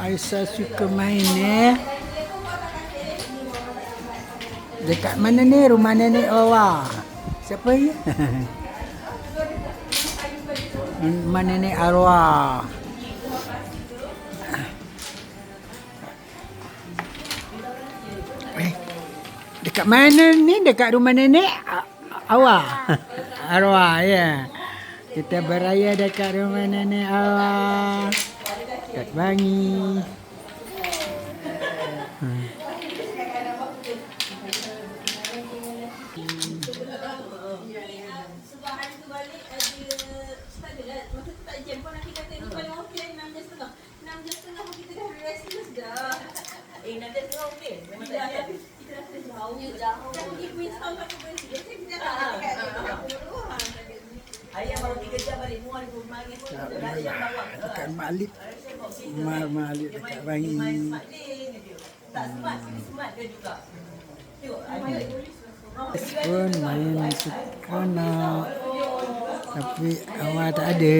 Aisyah suka main Dekat mana ni rumah nenek Awa? Siapa ni? Rumah nenek arwah. Dekat mana ni? Dekat rumah nenek Awa. Arwah ya. Kita beraya dekat rumah nenek Awa. Dekat Bangi. Sebab hari tu balik ada tak ada lah. Masa tu tak jam pun Nafi kata ni paling okey 6:30. 6:30 pun kita dah restless dah. 6:30 okey. Memang tak jam. Kita rasa jauh. Jauh. Kita pergi Queenstown tak berhenti. Biasanya kita tak dekat dekat. Ayah baru 3 jam balik muar di rumah ni pun. Dekat Malik. Malik dekat Bangi. Tak smart, smart dia juga. Tengok ada Pun main suka nak. Tapi awak tak ada.